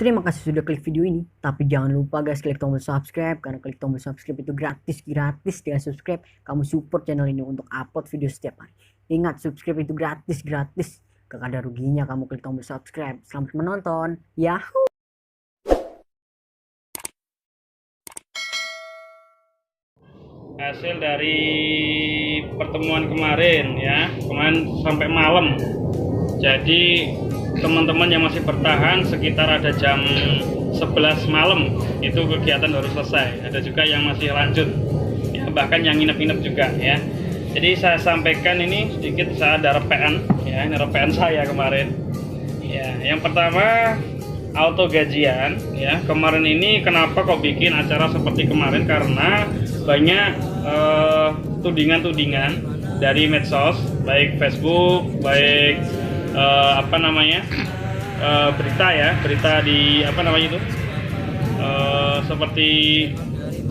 Terima kasih sudah klik video ini. Tapi jangan lupa guys, klik tombol subscribe. Karena klik tombol subscribe itu gratis. Gratis dengan subscribe, kamu support channel ini untuk upload video setiap hari. Ingat, subscribe itu gratis. Gratis. Gak ada ruginya kamu klik tombol subscribe. Selamat menonton. Yahoo! Hasil dari pertemuan kemarin ya, kemarin sampai malam. Jadi teman-teman yang masih bertahan sekitar ada jam 11 malam itu kegiatan baru selesai. Ada juga yang masih lanjut ya, bahkan yang nginep-nginep juga ya. Jadi saya sampaikan ini sedikit, saya ada repean ya, ini repean saya kemarin ya. Yang pertama, auto gajian ya. Kemarin ini kenapa kok bikin acara seperti kemarin, karena banyak tudingan-tudingan dari medsos, baik Facebook, baik berita ya, berita di seperti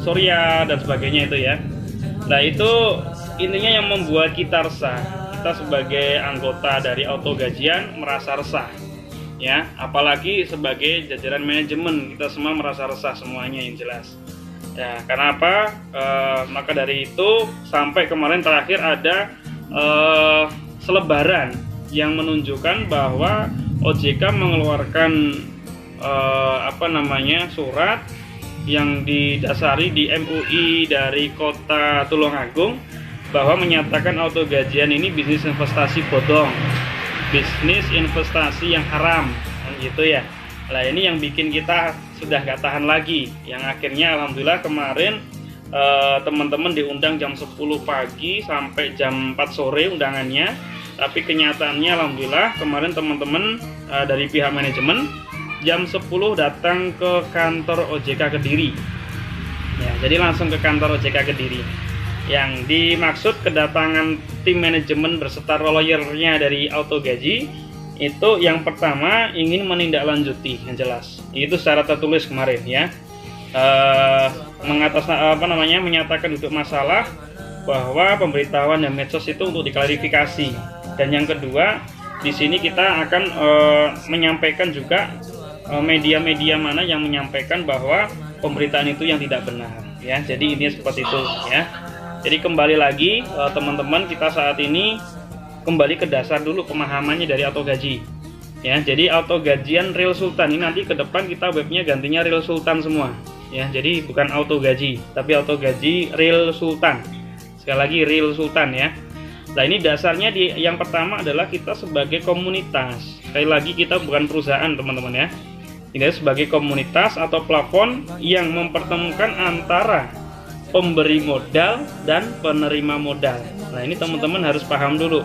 Surya dan sebagainya itu ya. Nah itu intinya yang membuat kita resah, kita sebagai anggota dari auto gajian merasa resah ya, apalagi sebagai jajaran manajemen kita semua merasa resah semuanya yang jelas ya. Karena apa? Maka dari itu sampai kemarin terakhir ada selebaran yang menunjukkan bahwa OJK mengeluarkan surat yang didasari di MUI dari Kota Tulungagung bahwa menyatakan auto gajian ini bisnis investasi bodong, bisnis investasi yang haram kan gitu ya. Nah ini yang bikin kita sudah gak tahan lagi, yang akhirnya alhamdulillah kemarin teman-teman diundang jam 10 pagi sampai jam 4 sore undangannya. Tapi kenyataannya alhamdulillah kemarin teman-teman dari pihak manajemen jam 10 datang ke kantor OJK Kediri ya, jadi langsung ke kantor OJK Kediri. Yang dimaksud kedatangan tim manajemen berserta lawyernya dari auto gaji itu yang pertama ingin menindaklanjuti, yang jelas itu secara tertulis kemarin ya, menyatakan duduk masalah bahwa pemberitahuan dan medsos itu untuk diklarifikasi. Dan yang kedua, di sini kita akan menyampaikan juga media-media mana yang menyampaikan bahwa pemberitaan itu yang tidak benar ya. Jadi ini seperti itu ya. Jadi kembali lagi teman-teman, kita saat ini kembali ke dasar dulu pemahamannya dari auto gaji ya. Jadi auto gajian Real Sultan ini nanti ke depan kita webnya gantinya Real Sultan semua ya. Jadi bukan auto gaji tapi auto gaji Real Sultan. Sekali lagi Real Sultan ya. Nah ini dasarnya yang pertama adalah kita sebagai komunitas. Sekali lagi kita bukan perusahaan teman-teman ya. Ini sebagai komunitas atau plafon yang mempertemukan antara pemberi modal dan penerima modal. Nah ini teman-teman harus paham dulu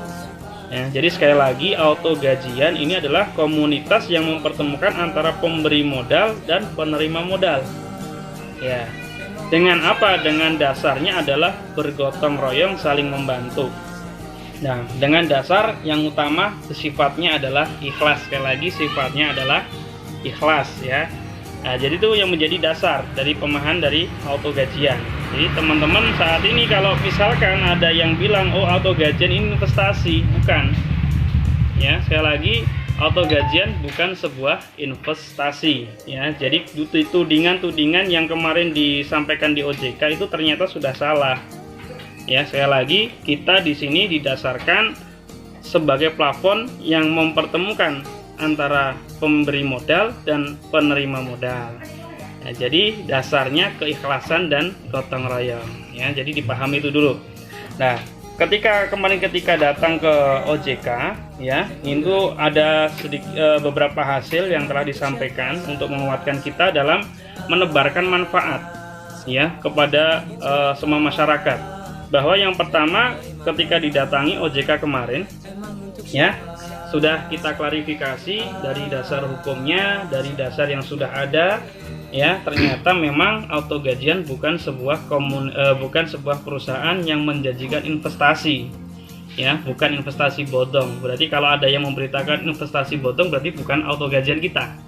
ya. Jadi sekali lagi auto gajian ini adalah komunitas yang mempertemukan antara pemberi modal dan penerima modal ya. Dengan apa? Dengan dasarnya adalah bergotong royong, saling membantu. Nah, dengan dasar yang utama sifatnya adalah ikhlas. Sekali lagi sifatnya adalah ikhlas ya. Nah, jadi itu yang menjadi dasar dari pemahaman dari auto gajian. Jadi teman-teman saat ini kalau misalkan ada yang bilang oh auto gajian ini investasi, bukan. Ya, sekali lagi auto gajian bukan sebuah investasi ya. Jadi tudingan-tudingan yang kemarin disampaikan di OJK itu ternyata sudah salah. Ya, sekali lagi kita di sini didasarkan sebagai plafon yang mempertemukan antara pemberi modal dan penerima modal. Ya, jadi dasarnya keikhlasan dan gotong royong ya. Jadi dipahami itu dulu. Nah, ketika datang ke OJK ya, itu ada beberapa hasil yang telah disampaikan untuk menguatkan kita dalam menebarkan manfaat ya kepada semua masyarakat. Bahwa yang pertama ketika didatangi OJK kemarin ya, sudah kita klarifikasi dari dasar hukumnya, dari dasar yang sudah ada ya. Ternyata memang auto gajian bukan sebuah perusahaan yang menjanjikan investasi ya, bukan investasi bodong. Berarti kalau ada yang memberitakan investasi bodong berarti bukan auto gajian kita,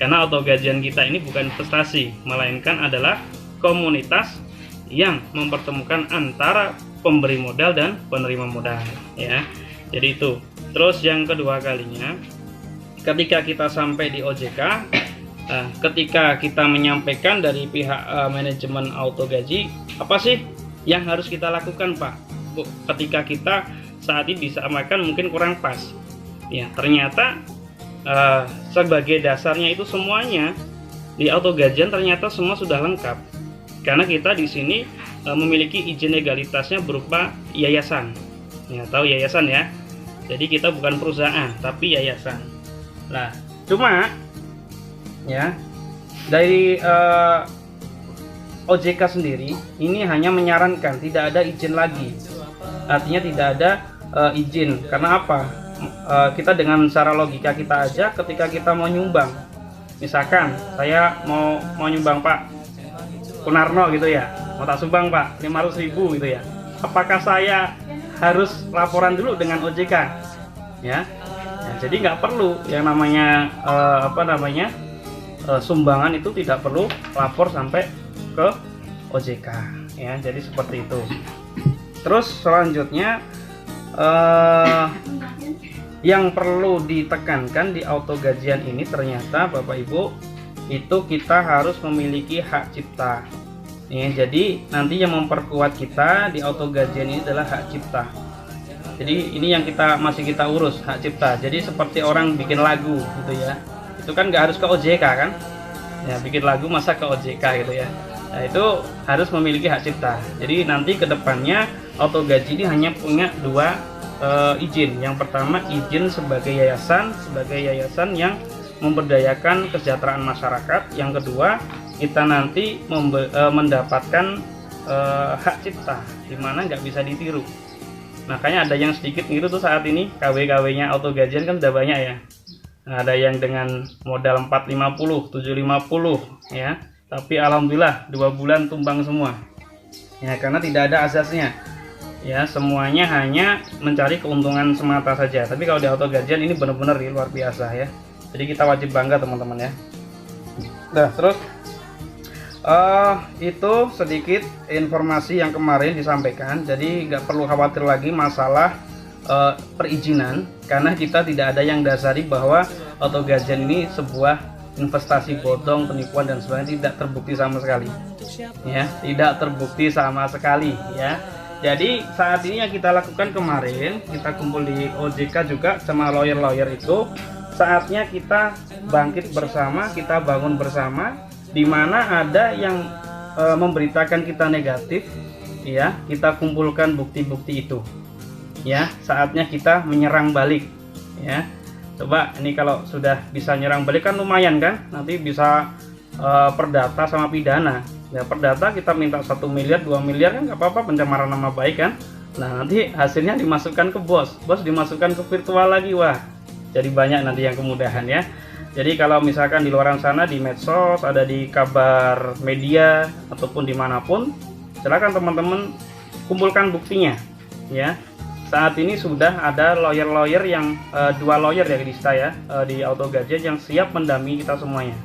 karena auto gajian kita ini bukan investasi, melainkan adalah komunitas yang mempertemukan antara pemberi modal dan penerima modal ya. Jadi itu. Terus yang kedua kalinya ketika kita sampai di OJK Nah, ketika kita menyampaikan dari pihak manajemen AutoGaji, apa sih yang harus kita lakukan, Pak? Bu, ketika kita saat ini disampaikan mungkin kurang pas. Ya, ternyata sebagai dasarnya itu semuanya di AutoGajian ternyata semua sudah lengkap. Karena kita di sini memiliki izin legalitasnya berupa yayasan. Ya, tahu yayasan ya? Jadi kita bukan perusahaan, tapi yayasan. Nah, cuma ya dari OJK sendiri ini hanya menyarankan, tidak ada izin lagi. Artinya tidak ada izin. Karena apa? Kita dengan cara logika kita aja, ketika kita mau nyumbang, misalkan saya mau nyumbang Pak Kunarno gitu ya, mau tak sumbang Pak 500.000 gitu ya, apakah saya harus laporan dulu dengan OJK ya? Nah, jadi nggak perlu yang namanya sumbangan itu tidak perlu lapor sampai ke OJK ya. Jadi seperti itu. Terus selanjutnya yang perlu ditekankan di AutoGajian ini ternyata Bapak Ibu itu kita harus memiliki hak cipta ya. Jadi nanti yang memperkuat kita di AutoGajian ini adalah hak cipta. Jadi ini yang masih kita urus, hak cipta. Jadi seperti orang bikin lagu gitu ya, itu kan nggak harus ke OJK kan ya, bikin lagu masa ke OJK gitu ya. Nah, itu harus memiliki hak cipta. Jadi nanti kedepannya AutoGaji ini hanya punya dua izin. Yang pertama izin sebagai yayasan yang memberdayakan kesejahteraan masyarakat. Yang kedua kita nanti mendapatkan hak cipta, dimana nggak bisa ditiru. Makanya ada yang sedikit niru tuh saat ini KW-KW-nya AutoGajian kan udah banyak ya. Nah, ada yang dengan modal 450, 750 ya. Tapi alhamdulillah 2 bulan tumbang semua. Ya, karena tidak ada asasnya. Ya, semuanya hanya mencari keuntungan semata saja. Tapi kalau di AutoGajian ini benar-benar luar biasa ya. Jadi kita wajib bangga teman-teman ya. Nah, terus itu sedikit informasi yang kemarin disampaikan. Jadi nggak perlu khawatir lagi masalah perizinan, karena kita tidak ada yang dasari bahwa AutoGajian ini sebuah investasi bodong, penipuan dan sebagainya. Tidak terbukti sama sekali ya, tidak terbukti sama sekali ya. Jadi saat ini yang kita lakukan kemarin, kita kumpul di OJK juga sama lawyer-lawyer itu, saatnya kita bangkit bersama, kita bangun bersama. Di mana ada yang memberitakan kita negatif ya, kita kumpulkan bukti-bukti itu ya. Saatnya kita menyerang balik ya. Coba ini kalau sudah bisa nyerang balik kan lumayan kan, nanti bisa perdata sama pidana ya. Perdata kita minta 1 miliar 2 miliar kan nggak apa-apa, pencemaran nama baik kan. Nah, nanti hasilnya dimasukkan ke bos dimasukkan ke virtual lagi, wah jadi banyak nanti yang kemudahan ya. Jadi kalau misalkan di luar sana, di medsos, ada di kabar media ataupun dimanapun, silakan teman-teman kumpulkan buktinya ya. Saat ini sudah ada lawyer-lawyer yang 2 lawyer ya di AutoGajian yang siap mendampingi kita semuanya.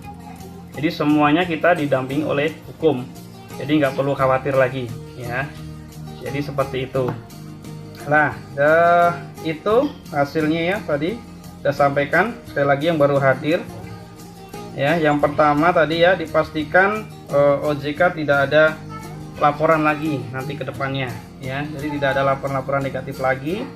Jadi semuanya kita didampingi oleh hukum. Jadi nggak perlu khawatir lagi ya. Jadi seperti itu. Nah, itu hasilnya ya tadi. Saya sampaikan sekali lagi yang baru hadir ya. Yang pertama tadi ya, dipastikan OJK tidak ada laporan lagi nanti ke depannya ya. Jadi tidak ada laporan-laporan negatif lagi.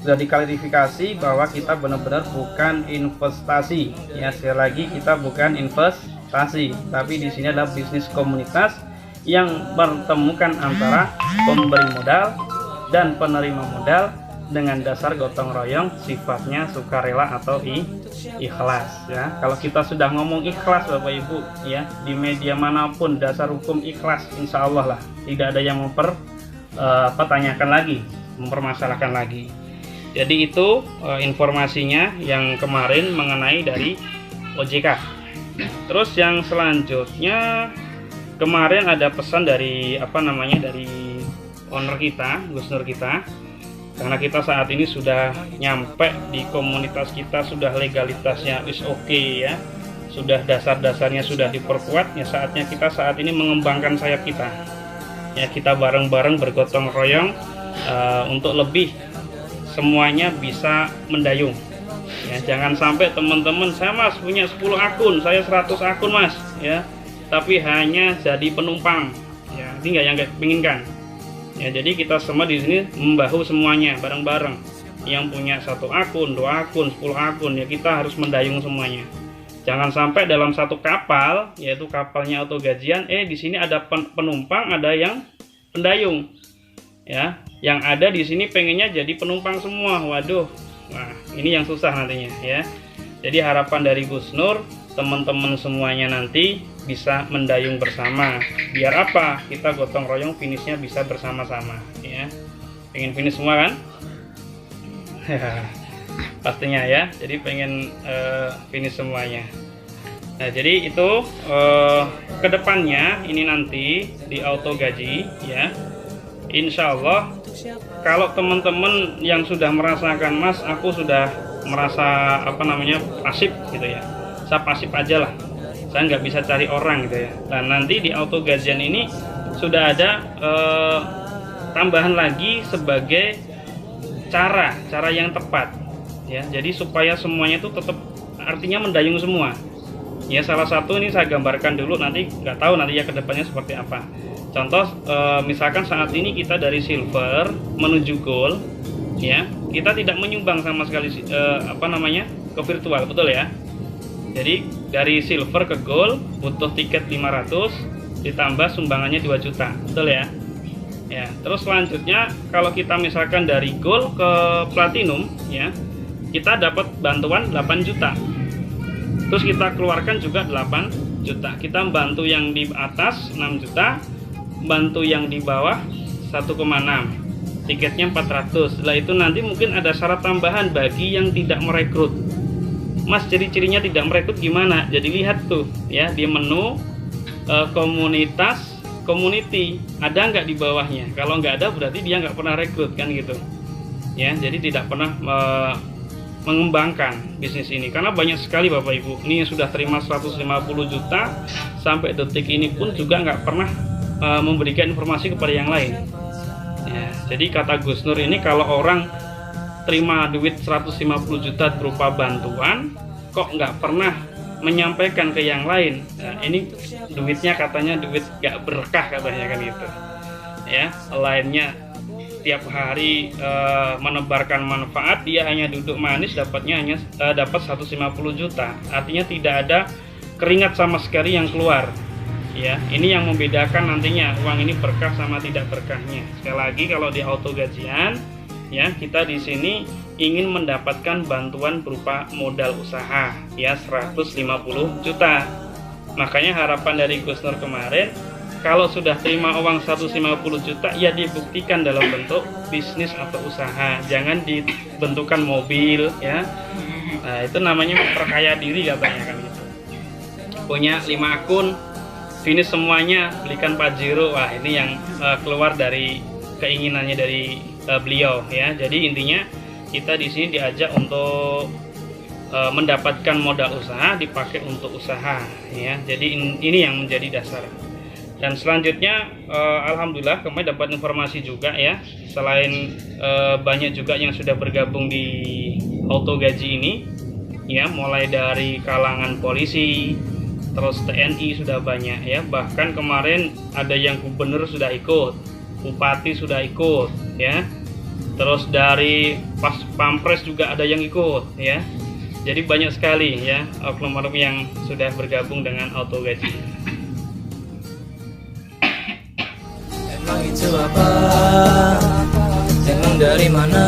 Sudah diklarifikasi bahwa kita benar-benar bukan investasi ya. Sekali lagi kita bukan investasi, tapi di sini adalah bisnis komunitas yang bertemukan antara pemberi modal dan penerima modal dengan dasar gotong royong, sifatnya sukarela atau ikhlas ya. Kalau kita sudah ngomong ikhlas Bapak Ibu ya, di media manapun dasar hukum ikhlas, insya Allah lah tidak ada yang mempertanyakan lagi, mempermasalahkan lagi. Jadi itu informasinya yang kemarin mengenai dari OJK. Terus yang selanjutnya kemarin ada pesan dari dari owner kita, Gus Nur kita. Karena kita saat ini sudah nyampe di komunitas kita, sudah legalitasnya is oke ya, sudah dasar-dasarnya sudah diperkuat ya. Saatnya kita saat ini mengembangkan sayap kita ya. Kita bareng-bareng bergotong royong untuk lebih semuanya bisa mendayung Ya, jangan sampai teman-teman, saya mas punya 10 akun, saya 100 akun mas, ya, tapi hanya jadi penumpang. Ya, ini nggak yang kita inginkan. Ya, jadi kita semua di sini membahu semuanya bareng-bareng. Yang punya 1 akun, 2 akun, 10 akun, ya kita harus mendayung semuanya. Jangan sampai dalam satu kapal, yaitu kapalnya auto gajian, di sini ada penumpang, ada yang pendayung. Ya, yang ada di sini pengennya jadi penumpang semua. Waduh. Nah, ini yang susah nantinya ya. Jadi harapan dari Gus Nur, teman-teman semuanya nanti bisa mendayung bersama. Biar apa? Kita gotong royong finishnya bisa bersama-sama ya. Pengen finish semua kan? Pastinya ya. Jadi pengen finish semuanya. Nah, jadi itu kedepannya ini nanti di auto gaji ya. Insya Allah kalau teman-teman yang sudah merasakan, mas aku sudah merasa pasif gitu ya, saya pasif aja lah, saya nggak bisa cari orang gitu ya. Dan nanti di auto gajian ini sudah ada tambahan lagi sebagai cara yang tepat ya, jadi supaya semuanya itu tetap artinya mendayung semua ya. Salah satu ini saya gambarkan dulu, nanti nggak tahu nanti ya kedepannya seperti apa. Contoh misalkan saat ini kita dari silver menuju gold ya, kita tidak menyumbang sama sekali ke virtual, betul ya. Jadi dari silver ke gold butuh tiket 500 ditambah sumbangannya 2 juta, betul ya. Ya, terus selanjutnya kalau kita misalkan dari gold ke platinum ya, kita dapat bantuan 8 juta. Terus kita keluarkan juga 8 juta. Kita bantu yang di atas 6 juta, bantu yang di bawah 1,6, tiketnya 400. Setelah itu nanti mungkin ada syarat tambahan bagi yang tidak merekrut. Mas, ciri-cirinya tidak merekrut gimana? Jadi lihat tuh ya, di menu komunitas, community, ada nggak di bawahnya? Kalau nggak ada berarti dia nggak pernah rekrut kan gitu ya. Jadi tidak pernah mengembangkan bisnis ini, karena banyak sekali Bapak Ibu ini yang sudah terima 150 juta sampai detik ini pun juga nggak pernah memberikan informasi kepada yang lain ya. Jadi kata Gus Nur ini, kalau orang terima duit 150 juta berupa bantuan kok nggak pernah menyampaikan ke yang lain, nah, ini duitnya katanya duit gak berkah katanya kan gitu ya. Lainnya tiap hari menebarkan manfaat, dia hanya duduk manis dapatnya hanya dapat 150 juta, artinya tidak ada keringat sama sekali yang keluar ya. Ini yang membedakan nantinya uang ini berkah sama tidak berkahnya. Sekali lagi, kalau di auto gajian ya, kita di sini ingin mendapatkan bantuan berupa modal usaha ya 150 juta. Makanya harapan dari Gus Nur kemarin, kalau sudah terima uang 150 juta ya dibuktikan dalam bentuk bisnis atau usaha, jangan dibentukan mobil ya. Nah, itu namanya memperkaya diri katanya kan gitu. Punya 5 akun, finish semuanya, belikan Pajero. Wah, ini yang keluar dari keinginannya dari beliau ya. Jadi intinya kita di sini diajak untuk mendapatkan modal usaha dipakai untuk usaha ya. Jadi ini yang menjadi dasar. Dan selanjutnya alhamdulillah kami dapat informasi juga ya, selain banyak juga yang sudah bergabung di auto gaji ini ya, mulai dari kalangan polisi, terus TNI sudah banyak ya. Bahkan kemarin ada yang gubernur sudah ikut, bupati sudah ikut ya, terus dari pas pampres juga ada yang ikut ya. Jadi banyak sekali ya oknum-oknum yang sudah bergabung dengan auto gaji. Emang itu apa? Emang dari mana?